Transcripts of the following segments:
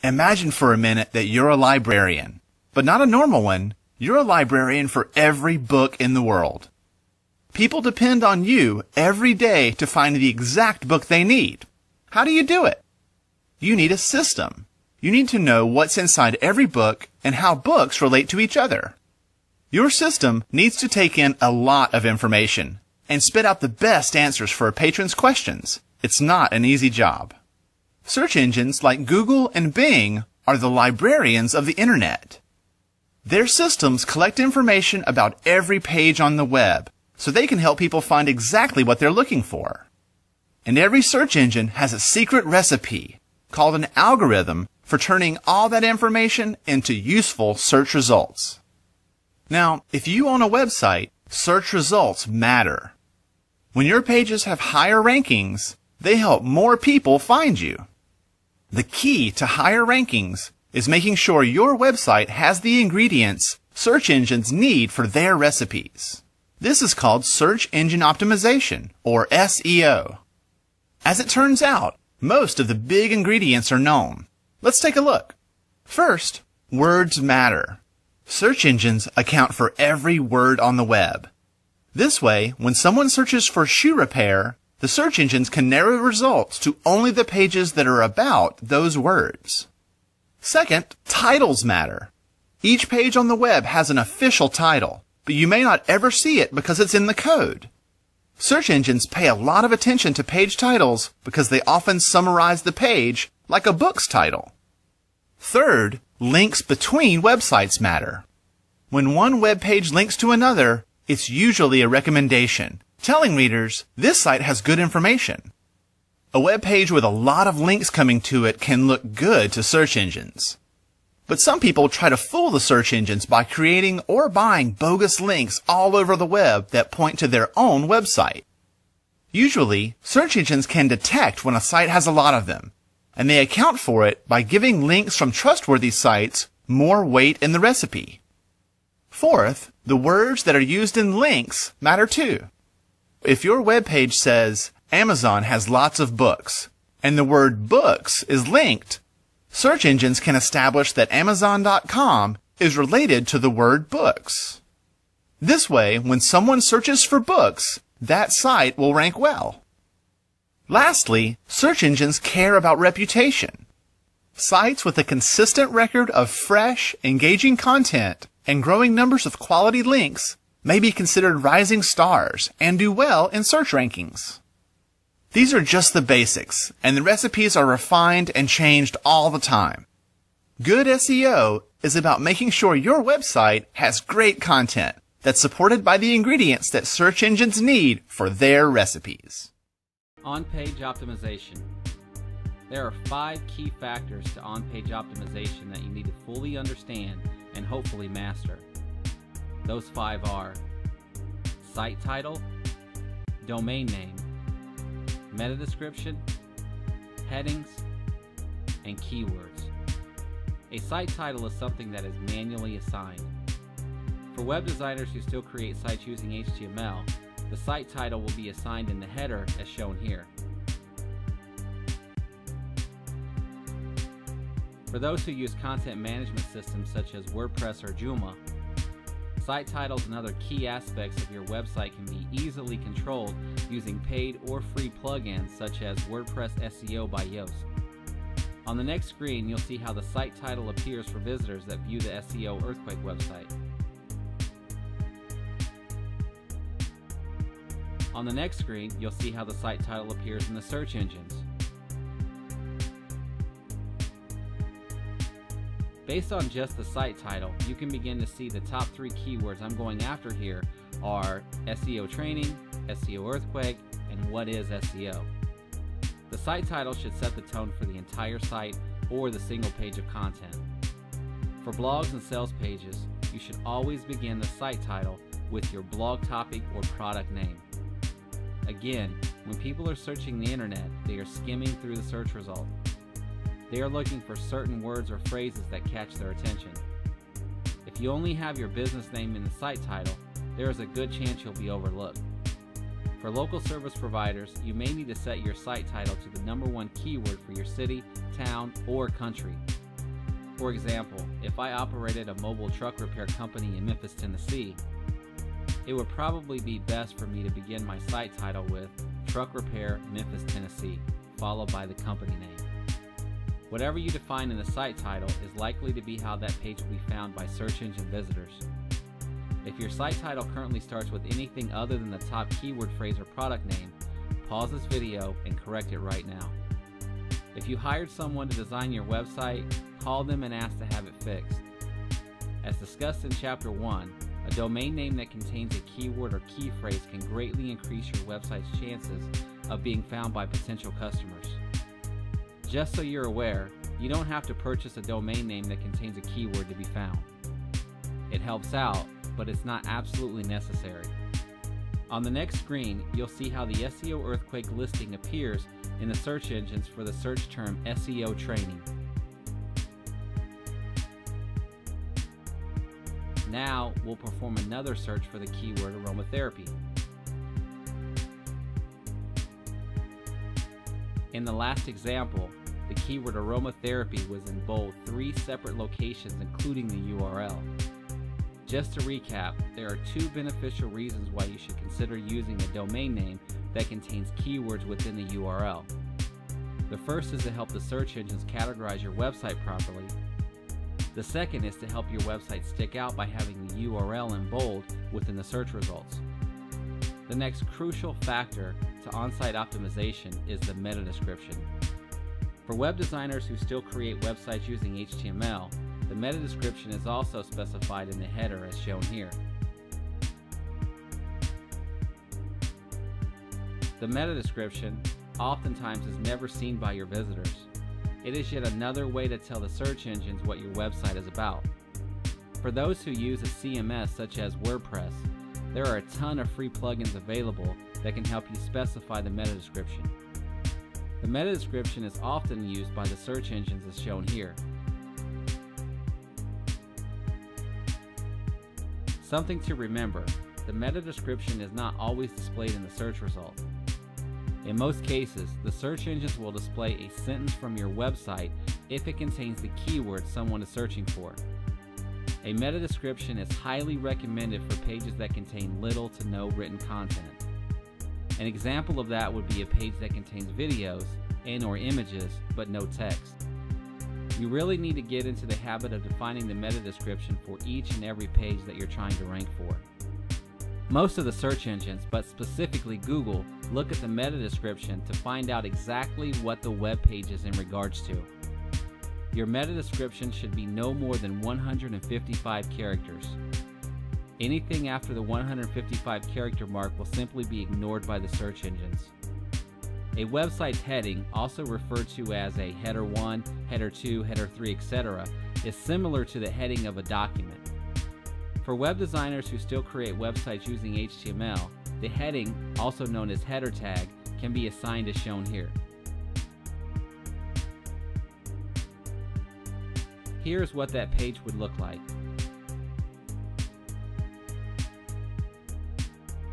Imagine for a minute that you're a librarian, but not a normal one. You're a librarian for every book in the world. People depend on you every day to find the exact book they need. How do you do it? You need a system. You need to know what's inside every book and how books relate to each other. Your system needs to take in a lot of information and spit out the best answers for a patron's questions. It's not an easy job. Search engines like Google and Bing are the librarians of the Internet. Their systems collect information about every page on the web so they can help people find exactly what they're looking for. And every search engine has a secret recipe called an algorithm for turning all that information into useful search results. Now, if you own a website, search results matter. When your pages have higher rankings, they help more people find you. The key to higher rankings is making sure your website has the ingredients search engines need for their recipes. This is called search engine optimization, or SEO. As it turns out, most of the big ingredients are known. Let's take a look. First, words matter. Search engines account for every word on the web. This way, when someone searches for shoe repair, the search engines can narrow results to only the pages that are about those words. Second, titles matter. Each page on the web has an official title, but you may not ever see it because it's in the code. Search engines pay a lot of attention to page titles because they often summarize the page like a book's title. Third, links between websites matter. When one web page links to another, it's usually a recommendation, telling readers this site has good information. A web page with a lot of links coming to it can look good to search engines. But some people try to fool the search engines by creating or buying bogus links all over the web that point to their own website. Usually, search engines can detect when a site has a lot of them, and they account for it by giving links from trustworthy sites more weight in the recipe. Fourth, the words that are used in links matter too. If your web page says, Amazon has lots of books, and the word books is linked, search engines can establish that Amazon.com is related to the word books. This way, when someone searches for books, that site will rank well. Lastly, search engines care about reputation. Sites with a consistent record of fresh, engaging content and growing numbers of quality links may be considered rising stars and do well in search rankings. These are just the basics, and the recipes are refined and changed all the time. Good SEO is about making sure your website has great content that's supported by the ingredients that search engines need for their recipes. On-page optimization. There are 5 key factors to on-page optimization that you need to fully understand and hopefully master. Those 5 are site title, domain name, meta description, headings, and keywords. A site title is something that is manually assigned. For web designers who still create sites using HTML, the site title will be assigned in the header as shown here. For those who use content management systems such as WordPress or Joomla, site titles and other key aspects of your website can be easily controlled using paid or free plugins such as WordPress SEO by Yoast. On the next screen, you'll see how the site title appears for visitors that view the SEO Earthquake website. On the next screen, you'll see how the site title appears in the search engines. Based on just the site title, you can begin to see the top 3 keywords I'm going after here are SEO training, SEO earthquake, and what is SEO. The site title should set the tone for the entire site or the single page of content. For blogs and sales pages, you should always begin the site title with your blog topic or product name. Again, when people are searching the internet, they are skimming through the search result. They are looking for certain words or phrases that catch their attention. If you only have your business name in the site title, there is a good chance you'll be overlooked. For local service providers, you may need to set your site title to the #1 keyword for your city, town, or country. For example, if I operated a mobile truck repair company in Memphis, Tennessee, it would probably be best for me to begin my site title with Truck Repair Memphis, Tennessee, followed by the company name. Whatever you define in the site title is likely to be how that page will be found by search engine visitors. If your site title currently starts with anything other than the top keyword phrase or product name, pause this video and correct it right now. If you hired someone to design your website, call them and ask to have it fixed. As discussed in Chapter 1, a domain name that contains a keyword or key phrase can greatly increase your website's chances of being found by potential customers. Just so you're aware, you don't have to purchase a domain name that contains a keyword to be found. It helps out, but it's not absolutely necessary. On the next screen, you'll see how the SEO Earthquake listing appears in the search engines for the search term SEO training. Now we'll perform another search for the keyword aromatherapy. In the last example, the keyword aromatherapy was in bold 3 separate locations including the URL. Just to recap, there are 2 beneficial reasons why you should consider using a domain name that contains keywords within the URL. The first is to help the search engines categorize your website properly. The second is to help your website stick out by having the URL in bold within the search results. The next crucial factor to on-site optimization is the meta description. For web designers who still create websites using HTML, the meta description is also specified in the header as shown here. The meta description oftentimes is never seen by your visitors. It is yet another way to tell the search engines what your website is about. For those who use a CMS such as WordPress, there are a ton of free plugins available that can help you specify the meta description. The meta description is often used by the search engines as shown here. Something to remember, the meta description is not always displayed in the search result. In most cases, the search engines will display a sentence from your website if it contains the keyword someone is searching for. A meta description is highly recommended for pages that contain little to no written content. An example of that would be a page that contains videos and/or images but no text. You really need to get into the habit of defining the meta description for each and every page that you're trying to rank for. Most of the search engines, but specifically Google, look at the meta description to find out exactly what the web page is in regards to. Your meta description should be no more than 155 characters. Anything after the 155 character mark will simply be ignored by the search engines. A website's heading, also referred to as a header 1, header 2, header 3, etc., is similar to the heading of a document. For web designers who still create websites using HTML, the heading, also known as header tag, can be assigned as shown here. Here's what that page would look like.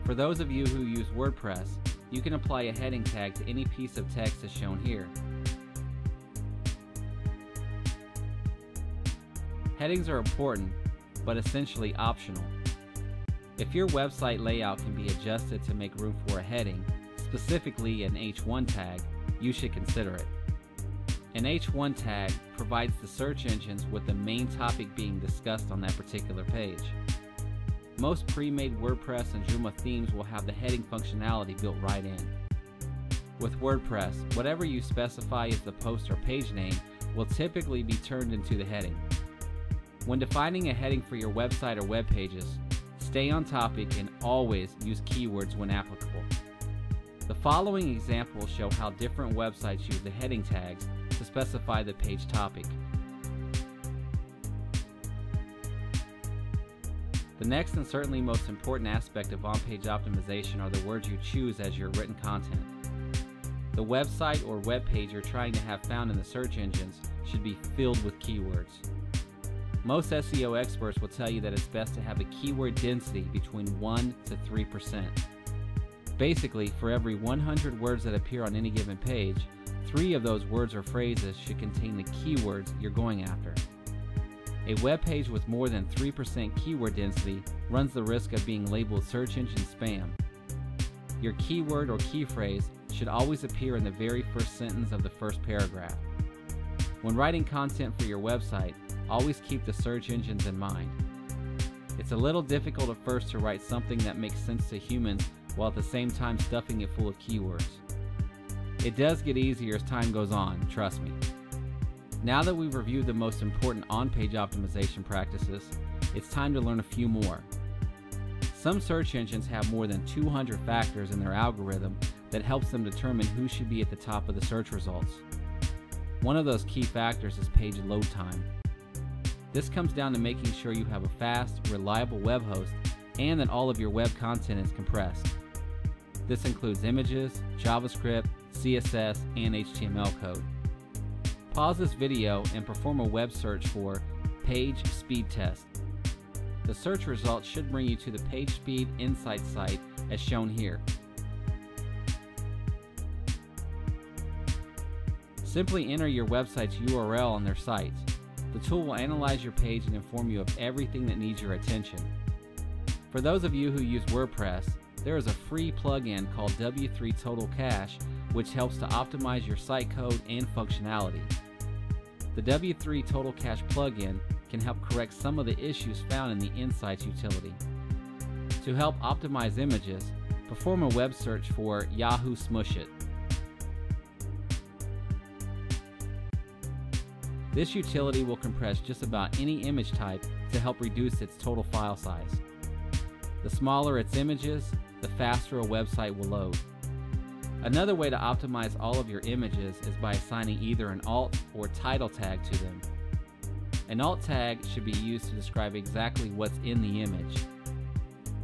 For those of you who use WordPress, you can apply a heading tag to any piece of text as shown here. Headings are important, but essentially optional. If your website layout can be adjusted to make room for a heading, specifically an H1 tag, you should consider it. An H1 tag provides the search engines with the main topic being discussed on that particular page. Most pre-made WordPress and Joomla themes will have the heading functionality built right in. With WordPress, whatever you specify as the post or page name will typically be turned into the heading. When defining a heading for your website or web pages, stay on topic and always use keywords when applicable. The following examples show how different websites use the heading tags to specify the page topic. The next and certainly most important aspect of on-page optimization are the words you choose as your written content. The website or web page you're trying to have found in the search engines should be filled with keywords. Most SEO experts will tell you that it's best to have a keyword density between 1 to 3%. Basically, for every 100 words that appear on any given page, 3 of those words or phrases should contain the keywords you're going after. A web page with more than 3% keyword density runs the risk of being labeled search engine spam. Your keyword or key phrase should always appear in the very first sentence of the first paragraph. When writing content for your website, always keep the search engines in mind. It's a little difficult at first to write something that makes sense to humans while at the same time stuffing it full of keywords. It does get easier as time goes on, trust me. Now that we've reviewed the most important on-page optimization practices, it's time to learn a few more. Some search engines have more than 200 factors in their algorithm that helps them determine who should be at the top of the search results. One of those key factors is page load time. This comes down to making sure you have a fast, reliable web host and that all of your web content is compressed. This includes images, JavaScript, CSS, and HTML code. Pause this video and perform a web search for Page Speed Test. The search results should bring you to the PageSpeed Insights site as shown here. Simply enter your website's URL on their site. The tool will analyze your page and inform you of everything that needs your attention. For those of you who use WordPress, there is a free plugin called W3 Total Cache which helps to optimize your site code and functionality. The W3 Total Cache plugin can help correct some of the issues found in the Insights utility. To help optimize images, perform a web search for Yahoo Smushit. This utility will compress just about any image type to help reduce its total file size. The smaller its images, the faster a website will load. Another way to optimize all of your images is by assigning either an alt or title tag to them. An alt tag should be used to describe exactly what's in the image.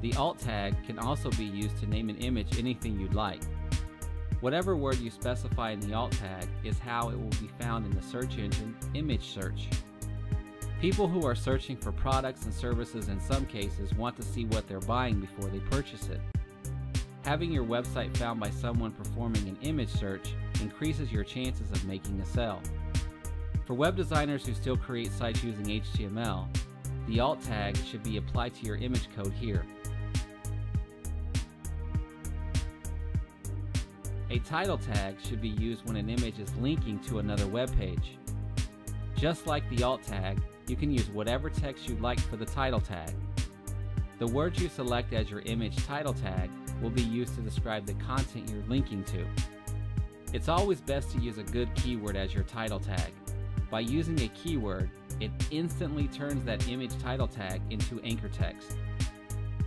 The alt tag can also be used to name an image anything you'd like. Whatever word you specify in the alt tag is how it will be found in the search engine image search. People who are searching for products and services in some cases want to see what they're buying before they purchase it. Having your website found by someone performing an image search increases your chances of making a sale. For web designers who still create sites using HTML, the alt tag should be applied to your image code here. A title tag should be used when an image is linking to another web page. Just like the alt tag, you can use whatever text you'd like for the title tag. The words you select as your image title tag will be used to describe the content you're linking to. It's always best to use a good keyword as your title tag. By using a keyword, it instantly turns that image title tag into anchor text.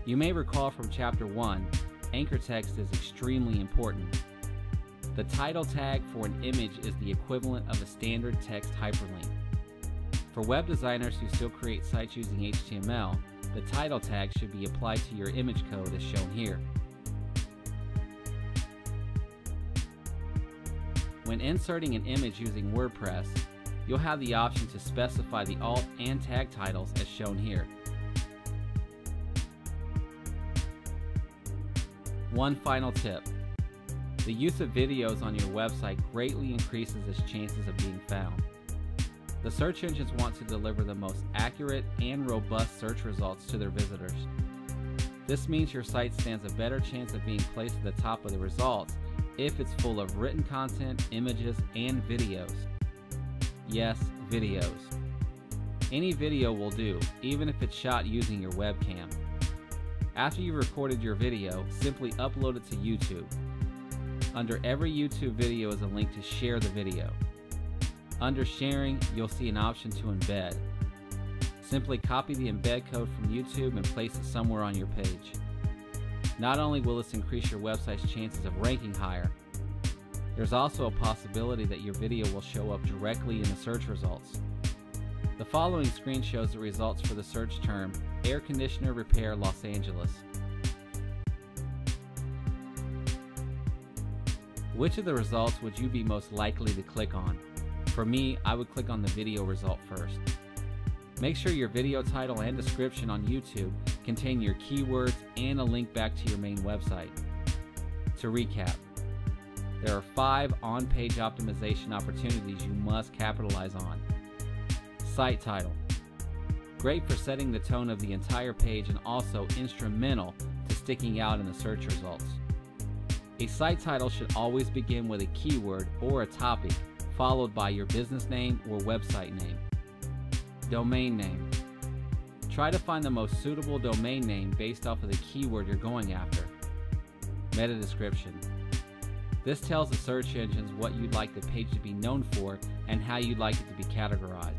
You may recall from Chapter 1, anchor text is extremely important. The title tag for an image is the equivalent of a standard text hyperlink. For web designers who still create sites using HTML, the title tag should be applied to your image code as shown here. When inserting an image using WordPress, you'll have the option to specify the alt and tag titles as shown here. One final tip. The use of videos on your website greatly increases its chances of being found. The search engines want to deliver the most accurate and robust search results to their visitors. This means your site stands a better chance of being placed at the top of the results if it's full of written content, images, and videos. Yes, videos. Any video will do, even if it's shot using your webcam. After you've recorded your video, simply upload it to YouTube. Under every YouTube video is a link to share the video. Under sharing, you'll see an option to embed. Simply copy the embed code from YouTube and place it somewhere on your page. Not only will this increase your website's chances of ranking higher, there's also a possibility that your video will show up directly in the search results. The following screen shows the results for the search term air conditioner repair Los Angeles. Which of the results would you be most likely to click on? For me, I would click on the video result first. Make sure your video title and description on YouTube contain your keywords and a link back to your main website. To recap, there are 5 on-page optimization opportunities you must capitalize on. Site title. great for setting the tone of the entire page and also instrumental to sticking out in the search results. A site title should always begin with a keyword or a topic, followed by your business name or website name. Domain name. Try to find the most suitable domain name based off of the keyword you're going after. Meta description. This tells the search engines what you'd like the page to be known for and how you'd like it to be categorized.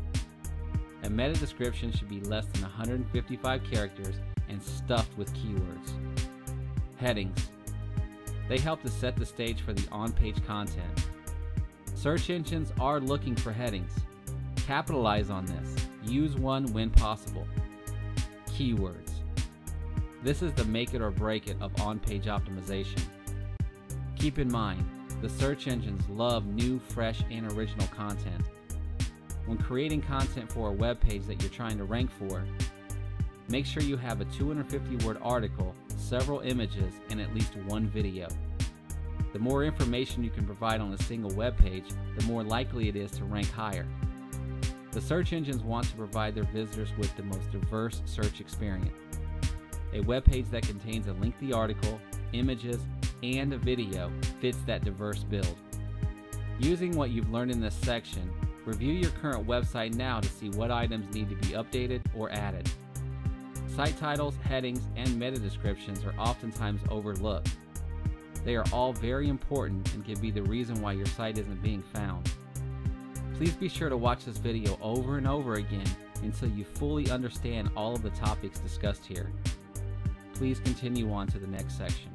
A meta description should be less than 155 characters and stuffed with keywords. Headings. They help to set the stage for the on-page content. Search engines are looking for headings. Capitalize on this. Use one when possible. Keywords. This is the make it or break it of on-page optimization. Keep in mind, the search engines love new, fresh, and original content. When creating content for a web page that you're trying to rank for, make sure you have a 250-word article, several images, and at least one video. The more information you can provide on a single web page, the more likely it is to rank higher. The search engines want to provide their visitors with the most diverse search experience. A web page that contains a lengthy article, images, and a video fits that diverse build. Using what you've learned in this section, review your current website now to see what items need to be updated or added. Site titles, headings, and meta descriptions are oftentimes overlooked. They are all very important and can be the reason why your site isn't being found. Please be sure to watch this video over and over again until you fully understand all of the topics discussed here. Please continue on to the next section.